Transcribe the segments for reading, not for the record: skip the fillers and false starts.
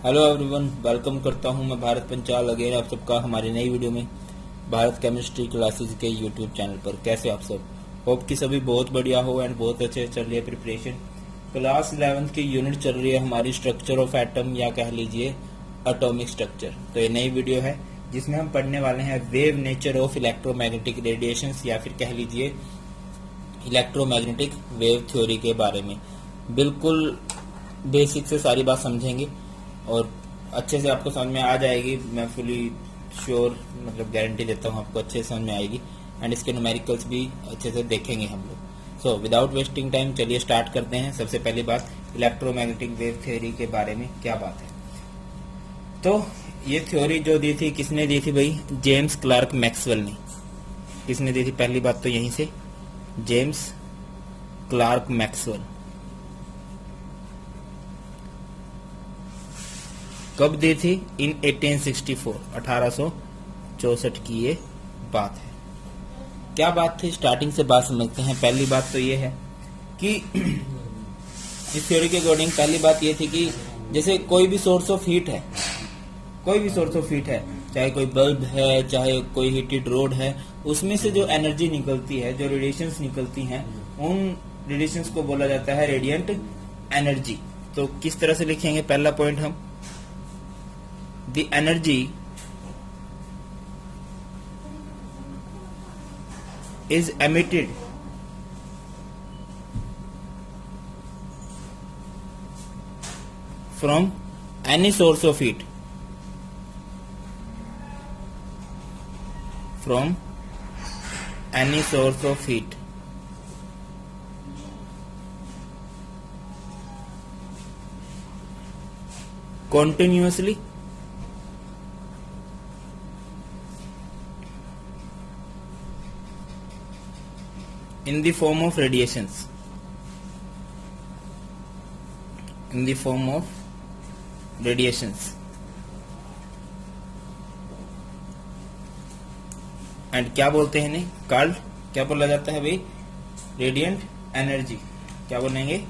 Hello everyone, welcome करता हूं मैं भारत पंचाल अगेन आप सबका हमारी नई वीडियो में भारत केमिस्ट्री क्लासेस के यूट्यूब चैनल पर। कैसे आप सब? होप कि सभी बहुत बढ़िया हो एंड बहुत अच्छे चल रही है प्रिपरेशन। क्लास 11th की यूनिट चल रही है हमारी स्ट्रक्चर ऑफ एटम या कह लीजिए एटॉमिक स्ट्रक्चर। तो ये नई वीडियो है जिसमें हम पढ़ने वाले हैं wave nature of electromagnetic radiations या फिर कह लीजिए इलेक्ट्रोमैग्नेटिक वेव थ्योरी के बारे में। बिल्कुल बेसिक से सारी बात समझेंगे और अच्छे से आपको समझ में आ जाएगी। मैं फुली श्योर मतलब गारंटी देता हूँ आपको अच्छे से समझ में आएगी एंड इसके न्यूमेरिकल्स भी अच्छे से देखेंगे हम लोग। सो विदाउट वेस्टिंग टाइम चलिए स्टार्ट करते हैं। सबसे पहली बात, इलेक्ट्रोमैग्नेटिक वेव थ्योरी के बारे में क्या बात है। तो ये थ्योरी जो दी थी किसने दी थी भाई? जेम्स क्लार्क मैक्सवेल ने। किसने दी थी? पहली बात तो यहीं से, जेम्स क्लार्क मैक्सवेल। कब दी थी? इन 1864, 1864 की ये बात है। क्या बात थी? स्टार्टिंग से बात समझते हैं। पहली बात तो ये है कि इस थ्योरी के अकॉर्डिंग पहली बात ये थी कि जैसे कोई भी सोर्स ऑफ हीट है, कोई भी सोर्स ऑफ हीट है, चाहे कोई बल्ब है, चाहे कोई हीटेड रोड है, उसमें से जो एनर्जी निकलती है, जो रेडिएशंस निकलती हैं, उन रेडिएशंस को बोला जाता है रेडिएंट एनर्जी। तो किस तरह से लिखेंगे? पहला पॉइंट हम, the energy is emitted from any source of heat, from any source of heat continuously in the form of radiations, in the form of radiations, and क्या बोलते हैं इन्हें? कॉल्ड, क्या बोला जाता है भाई? Radiant energy. क्या बोलेंगे?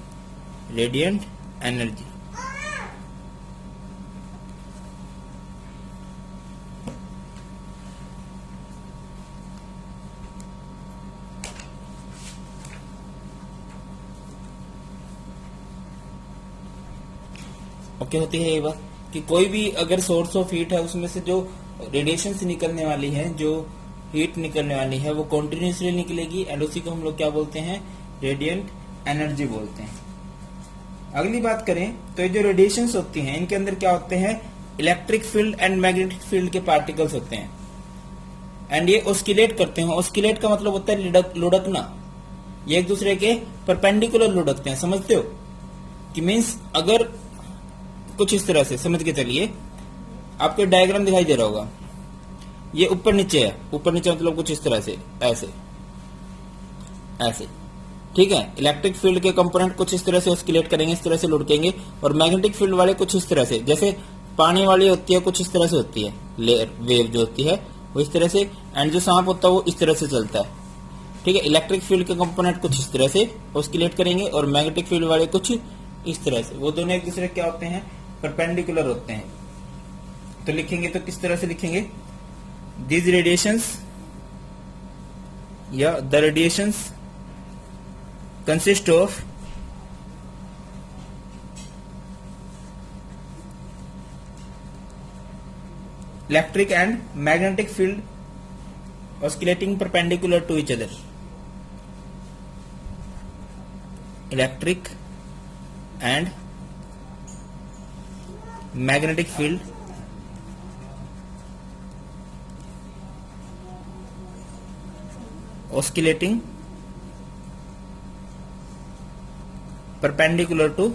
Radiant energy. ओके, होती है ये बात कि कोई भी अगर सोर्स ऑफ हीट है उसमें से जो रेडिएशन से निकलने वाली है, जो हीट निकलने वाली है, वो कॉन्टिन्यूसली निकलेगी एंड उसी को हम लोग क्या बोलते हैं? रेडिएंट एनर्जी बोलते हैं। अगली बात करें तो ये जो रेडिएशंस होती हैं इनके अंदर क्या होते हैं? Electric field and magnetic field के पार्टिकल्स होते हैं एंड ये ऑस्किलेट करते हैं। ऑस्किलेट का मतलब होता है लुढ़कना। ये एक दूसरे के परपेंडिकुलर लुढ़कते हैं। समझते हो कि मीन्स अगर कुछ इस तरह से समझ के चलिए, आपको डायग्राम दिखाई दे रहा होगा, ये ऊपर नीचे है। ऊपर नीचे मतलब कुछ इस तरह से, ऐसे ऐसे, ठीक है। इलेक्ट्रिक फील्ड के कंपोनेंट कुछ इस तरह से ऑस्किलेट करेंगे, इस तरह से लुढ़केंगे, और मैग्नेटिक फील्ड वाले कुछ इस तरह से, जैसे पानी वाली होती है कुछ इस तरह से होती है, लेयर वेव जो होती है वो इस तरह से, एंड जो सांप होता है वो इस तरह से चलता है, ठीक है। इलेक्ट्रिक फील्ड के कंपोनेंट कुछ इस तरह से ऑस्किलेट करेंगे और मैग्नेटिक फील्ड वाले कुछ इस तरह से। वो दोनों एक दूसरे क्या होते हैं? परपेंडिकुलर होते हैं। तो लिखेंगे तो किस तरह से लिखेंगे? दीज रेडिएशंस या the radiations consist of electric and magnetic field oscillating perpendicular to each other. Electric and magnetic field oscillating perpendicular to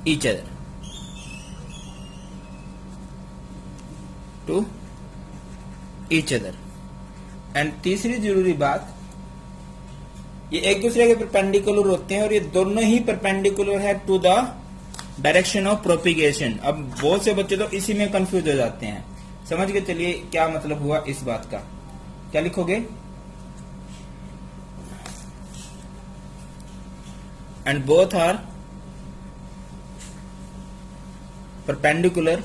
each other, and तीसरी जरूरी बात, ये एक दूसरे के परपेंडिकुलर होते हैं और ये दोनों ही परपेंडिकुलर है to the direction of propagation. अब बहुत से बच्चे तो इसी में कंफ्यूज हो जाते हैं। समझ के चलिए क्या मतलब हुआ इस बात का। क्या लिखोगे? and both are perpendicular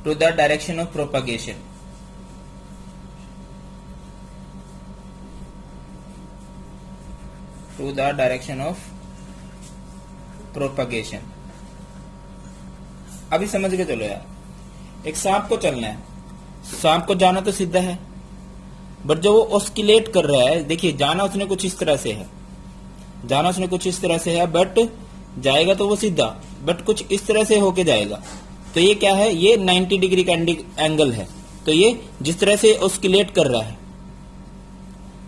to the direction of propagation. To the direction of propagation. अभी समझ के चलो यार, एक सांप को चलना है, सांप को जाना तो सीधा है, बट जब वो ऑस्किलेट कर रहा है, देखिए जाना उसने कुछ इस तरह से है, जाना उसने कुछ इस तरह से है, बट जाएगा तो वो सीधा, बट कुछ इस तरह से होके जाएगा। तो ये क्या है, ये 90 डिग्री का एंगल है। तो ये जिस तरह से ऑस्किलेट कर रहा है,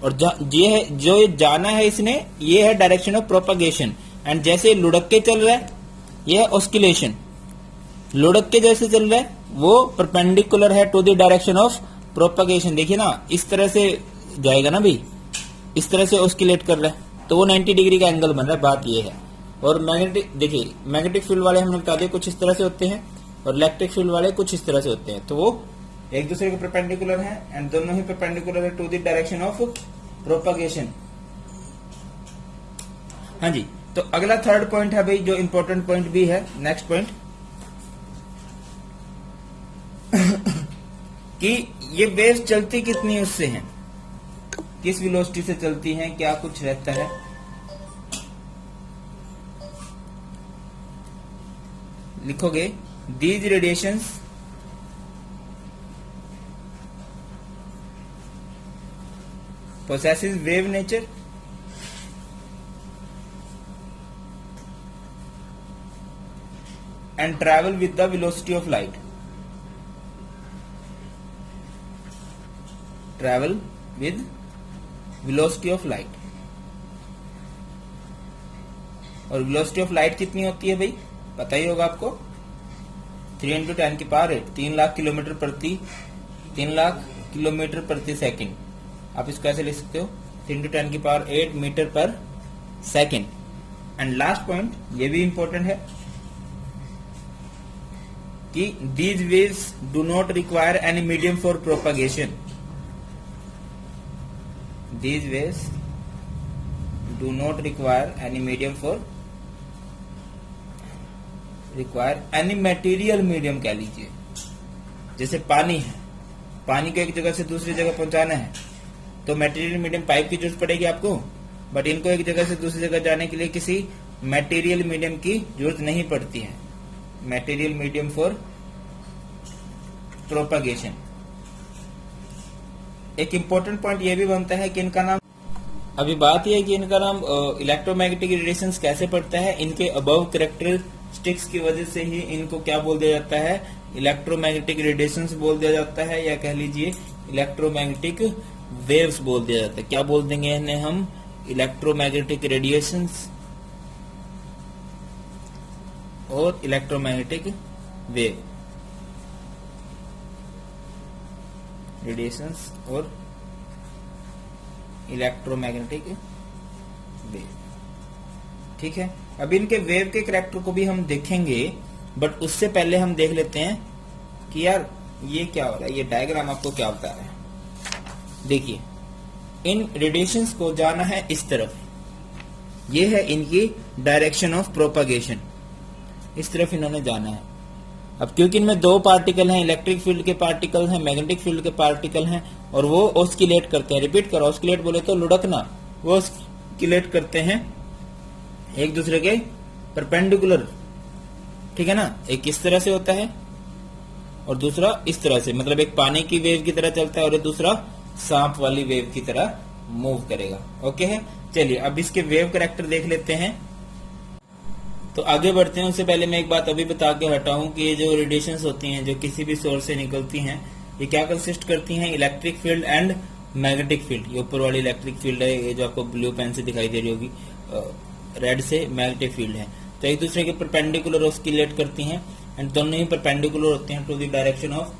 और ये है जो जाना है इसने, ये है डायरेक्शन ऑफ प्रोपगेशन। एंड जैसे लुढ़क के चल रहा है, ये है ऑस्किलेशन। लुढ़क के जैसे चल रहा है वो परपेंडिकुलर है to the direction of propagation. देखिए ना, इस तरह से जाएगा ना भाई, इस तरह से ऑस्किलेट कर रहा है, तो वो 90 डिग्री का एंगल बन रहा है। बात ये है। और मैग्नेटिक, देखिए मैग्नेटिक फील्ड वाले हमने बता दिया कुछ इस तरह से होते हैं, और इलेक्ट्रिक फील्ड वाले कुछ इस तरह से होते हैं। तो वो एक दूसरे के परपेंडिकुलर हैं, एंड दोनों ही परपेंडिकुलर है to the direction of propagation. हाँ जी, तो अगला थर्ड पॉइंट है भाई, जो इंपॉर्टेंट पॉइंट भी है, नेक्स्ट पॉइंट कि ये वेव्स चलती कितनी उससे हैं, किस वेलोसिटी से चलती हैं, क्या कुछ रहता है। लिखोगे these radiations possesses wave nature and travel with the velocity of light. Travel with velocity of light. और velocity of light कितनी होती है भाई, पता ही होगा आपको, 3 × 10⁸, 3 लाख किलोमीटर प्रति सेकंड। आप इसको ऐसे लिख सकते हो, 3 × 10⁸ मीटर पर सेकंड। एंड लास्ट पॉइंट, ये भी इंपॉर्टेंट है कि these waves do not require any medium for propagation. These waves do not require any medium for any material medium कह लीजिए। जैसे पानी है, पानी को एक जगह से दूसरी जगह पहुंचाना है, तो मटेरियल मीडियम पाइप की जरूरत पड़ेगी आपको, बट इनको एक जगह से दूसरी जगह जाने के लिए किसी मटेरियल मीडियम की जरूरत नहीं पड़ती है। Material medium for propagation. एक इंपॉर्टेंट पॉइंट ये भी बनता है कि इनका नाम, अभी बात यह है कि इनका नाम इलेक्ट्रोमैग्नेटिक रेडिएशंस कैसे पड़ता है, इनके अबव कैरेक्टरिस्टिक्स की वजह से ही इनको क्या बोल दिया जाता है, इलेक्ट्रोमैग्नेटिक रेडिएशंस बोल दिया जाता है, या कह लीजिए इलेक्ट्रोमैग्नेटिक वेव्स बोल दिया जाता है। क्या बोल देंगे इन्हें हम, इलेक्ट्रोमैग्नेटिक रेडिएशंस और इलेक्ट्रोमैग्नेटिक वेव, रेडिएशंस और इलेक्ट्रोमैग्नेटिक वेव। ठीक है, अब इनके वेव के कैरेक्टर को भी हम देखेंगे, बट उससे पहले हम देख लेते हैं कि यार ये क्या हो रहा है, ये डायग्राम आपको क्या बता रहा है। देखिए, इन रेडिएशंस को जाना है इस तरफ, ये है इनकी डायरेक्शन ऑफ प्रोपगेशन, इस तरफ इन्होंने जाना है। अब क्योंकि इनमें दो पार्टिकल हैं, इलेक्ट्रिक फील्ड के पार्टिकल हैं, मैग्नेटिक फील्ड के पार्टिकल हैं, और वो ऑस्किलेट करते हैं। रिपीट करो, ऑस्किलेट बोले तो लुढ़कना, वो ऑस्किलेट करते हैं एक दूसरे के परपेंडिकुलर। ठीक है ना, एक इस तरह से होता है और दूसरा इस तरह से, मतलब एक पानी की वेव की तरह चलता है और दूसरा सांप वाली वेव की तरह मूव करेगा। ओके है, चलिए अब इसके वेव कैरेक्टर देख लेते हैं। तो आगे बढ़ते हैं, उससे पहले मैं एक बात अभी बता के हटा हूं कि ये जो रेडिएशंस होती हैं, जो किसी भी सोर्स से निकलती हैं, ये क्या कंसिस्ट करती हैं, electric field and magnetic field. ये ऊपर वाली इलेक्ट्रिक फील्ड है, ये जो आपको ब्लू पेन से दिखाई दे रही होगी, रेड से मैग्नेटिक फील्ड है। तो एक दूसरे के परपेंडिकुलर ऑस्किलेट करती हैं, एंड दोनों ही परपेंडिकुलर होते हैं to the direction of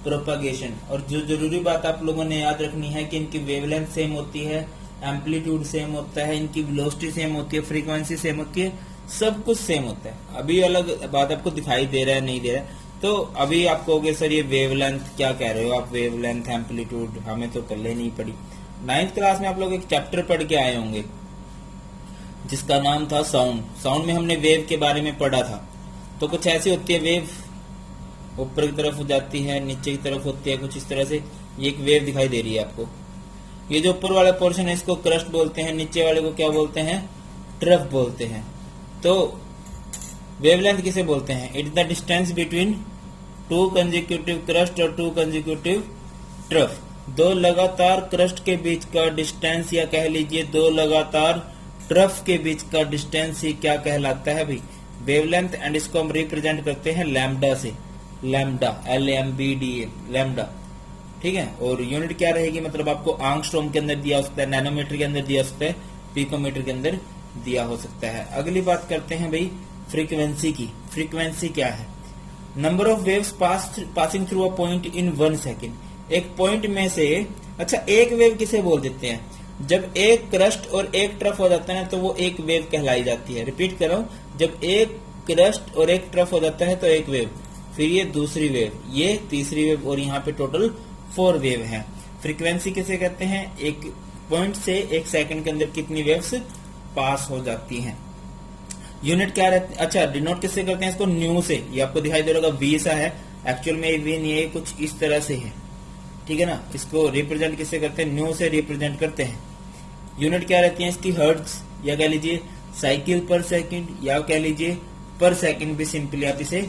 propagation. और जो जरूरी बात आप लोगों ने याद रखनी है कि इनकी वेवलेंथ सेम होती है, एम्पलीट्यूड सेम होता है, इनकी वेलोसिटी सेम होती है, फ्रीक्वेंसी सेम होती है, सब कुछ सेम होता है। अभी अलग बात आपको दिखाई दे रहा है नहीं दे रहा है, तो अभी आप कहोगे सर ये वेवलेंथ क्या कह रहे हो आप, वेवलेंथ एम्पलीट्यूड हमें तो पहले नहीं पड़ी। 9th क्लास में आप लोग एक चैप्टर पढ़ के आए होंगे, जिसका नाम था साउंड। साउंड में हमने वेव के बारे में पढ़ा था। तो कुछ ऐसी होती है वेव, ऊपर की तरफ हो जाती है, नीचे की तरफ होती है, कुछ इस तरह से। ये एक वेव दिखाई दे रही है आपको। ये जो ऊपर वाला पोर्शन है इसको क्रस्ट बोलते हैं, नीचे वाले को क्या बोलते हैं, ट्रफ बोलते हैं। तो वेवलेंथ किसे बोलते हैं, it is the distance between two consecutive crust और टू कंसेक्यूटिव ट्रफ। दो लगातार क्रस्ट के बीच का डिस्टेंस, या कह लीजिए दो लगातार ट्रफ के बीच का डिस्टेंस ही क्या कहलाता है भाई, वेवलेंथ। एंड इसको हम रिप्रेजेंट करते हैं लैम्डा से, लैम्डा LAMBDA, लैम्डा, ठीक है। और यूनिट क्या रहेगी, मतलब आपको आंगस्ट्रॉम के अंदर दिया हो सकता है, नैनोमीटर के अंदर दिया हो सकता है, पिकोमीटर के अंदर दिया हो सकता है। अगली बात करते हैं भाई फ्रीक्वेंसी की। फ्रीक्वेंसी क्या है, number of waves passing through a point in 1 second. एक पॉइंट में से, अच्छा एक वेव किसे बोल देते हैं, जब एक क्रस्ट और एक ट्रफ हो जाता है ना तो वो एक वेव कहलाई जाती है। रिपीट कर रहा हूं, जब एक क्रस्ट और एक ट्रफ हो जाता है तो एक वेव, फिर ये दूसरी वेव, ये तीसरी वेव, और यहाँ पे टोटल 4 वेव हैं। फ्रीक्वेंसी किसे कहते हैं, एक पॉइंट से एक सेकंड के अंदर कितनी वेव्स पास हो जाती हैं। यूनिट क्या रहती है, अच्छा डिनोट किससे करते हैं इसको, न्यू से। ये आपको दिखाई दे रहा होगा V सा है, एक्चुअल में V नहीं है, कुछ इस तरह से है, ठीक है ना। इसको रिप्रेजेंट किससे करते हैं, न्यू से रिप्रेजेंट करते हैं। यूनिट क्या रहती है इसकी, हर्ट्ज, या कह लीजिए साइकिल पर सेकंड, या कह लीजिए पर सेकंड भी सिंपली आप इसे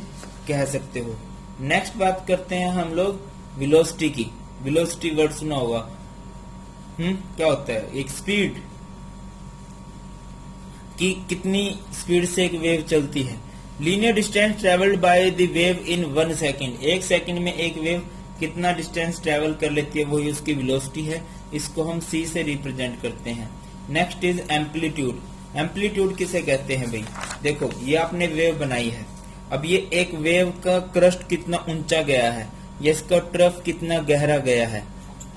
कह सकते हो। नेक्स्ट बात करते हैं हम लोग वेलोसिटी की। वेलोसिटी वर्ड सुना होगा, क्या होता है, एक स्पीड कि कितनी स्पीड से एक वेव चलती है। Linear distance travelled by the wave in 1 second. एक सेकंड में एक वेव कितना डिस्टेंस ट्रेवल कर लेती है, वही उसकी वेलोसिटी है। इसको हम C से रिप्रेजेंट करते हैं। Next is amplitude. एम्पलीट्यूड किसे कहते हैं भाई, देखो ये आपने वेव बनाई है, अब ये एक वेव का क्रस्ट कितना ऊंचा गया है, या इसका ट्रफ कितना गहरा गया है,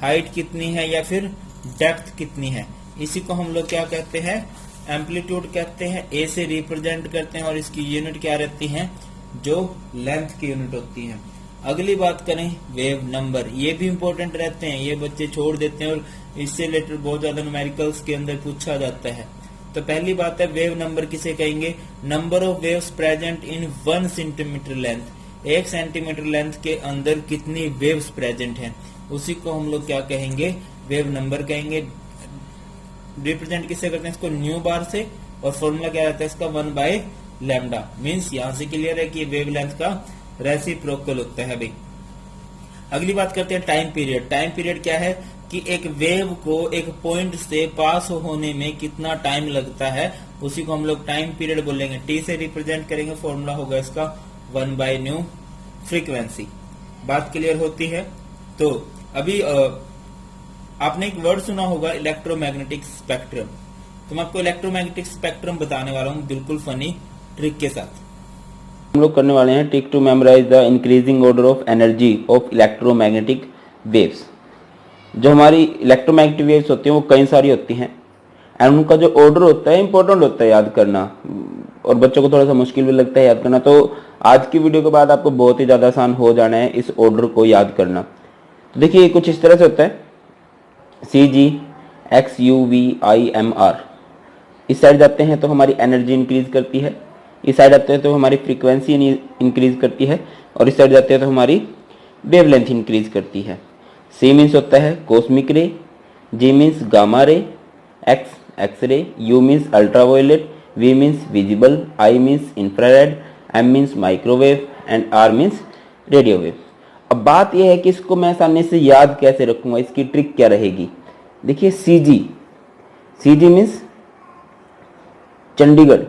हाइट कितनी है, या फिर डेप्थ कितनी है, इसी को हम लोग क्या कहते हैं, एम्पलीट्यूड कहते हैं। A से रिप्रेजेंट करते हैं, और इसकी यूनिट क्या रहती है, जो लेंथ की यूनिट होती है। अगली बात करें वेव नंबर, ये भी इंपॉर्टेंट रहते हैं, ये बच्चे छोड़ देते हैं, और इससे रिलेटेड बहुत ज्यादा न्यूमेरिकल्स के अंदर पूछा जाता है। तो पहली बात है वेव नंबर किसे कहेंगे, number of waves present in 1 centimetre length. 1 centimetre length के अंदर कितनी वेव्स प्रेजेंट हैं, उसी को हम लोग क्या कहेंगे, वेव नंबर कहेंगे। रिप्रेजेंट किससे करते हैं इसको, न्यू बार से, और फॉर्मूला क्या रहता है इसका, 1/λ। मीन्स यहां से क्लियर है कि वेव लेंथ का रेसिप्रोकल होता है भाई। अगली बात करते हैं टाइम पीरियड। टाइम पीरियड क्या है कि एक वेव को एक पॉइंट से पास होने में कितना टाइम लगता है, उसी को हम लोग टाइम पीरियड बोलेंगे। T से रिप्रेजेंट करेंगे, फॉर्मूला होगा इसका 1/ν फ्रीक्वेंसी। बात क्लियर होती है। तो अभी आपने एक वर्ड सुना होगा इलेक्ट्रोमैग्नेटिक स्पेक्ट्रम। तो मैं आपको इलेक्ट्रोमैग्नेटिक स्पेक्ट्रम बताने वाला हूँ बिल्कुल फनी ट्रिक के साथ। हम लोग करने वाले हैं trick to memorize the increasing order of energy of electromagnetic waves. जो हमारी इलेक्ट्रोमैग्नेटिक वेव्स होती हैं वो कई सारी होती हैं, एंड उनका जो ऑर्डर होता है इंपॉर्टेंट होता है याद करना, और बच्चों को थोड़ा सा मुश्किल भी लगता है याद करना। तो आज की वीडियो के बाद आपको बहुत ही ज़्यादा आसान हो जाना है इस ऑर्डर को याद करना। तो देखिए कुछ इस तरह से होता है, CGXUVIMR। इस साइड जाते हैं तो हमारी एनर्जी इंक्रीज करती है, इस साइड आते हैं तो हमारी फ्रीक्वेंसी इंक्रीज करती है, और इस साइड जाते हैं तो हमारी वेवलेंथ इंक्रीज करती है। C मीन्स होता है cosmic ray, G means gamma ray, X x-ray, U means ultraviolet, V means visible, I means infrared, M means microwave, and R means radio wave. अब बात यह है कि इसको मैं आसानी से याद कैसे रखूंगा, इसकी ट्रिक क्या रहेगी। देखिए CG मीन्स चंडीगढ़,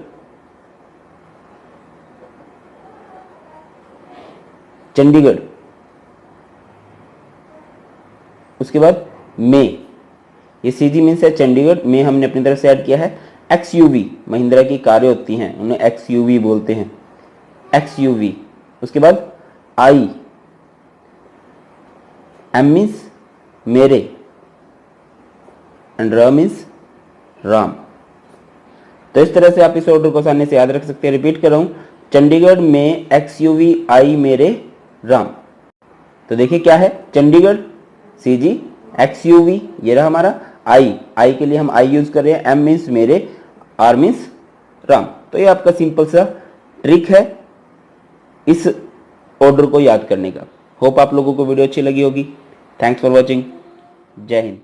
चंडीगढ़। उसके बाद मे, ये CG मीन्स है चंडीगढ़, में हमने अपनी तरफ से ऐड किया है। XUV महिंद्रा की कारें होती हैं, उन्हें XUV बोलते हैं, XUV। उसके बाद I, M मीन्स मेरे, एंड R मीन्स राम। तो इस तरह से आप इस ऑर्डर को आसानी से याद रख सकते हैं। रिपीट कर रहा हूं, चंडीगढ़ में XUV, I मेरे, राम। तो देखिए क्या है, चंडीगढ़ CG, XUV ये रहा हमारा, I के लिए हम I यूज कर रहे हैं, M मीन्स मेरे, आर मीन्स राम। तो ये आपका सिंपल सा ट्रिक है इस ऑर्डर को याद करने का। होप आप लोगों को वीडियो अच्छी लगी होगी। Thanks for watching. जय हिंद।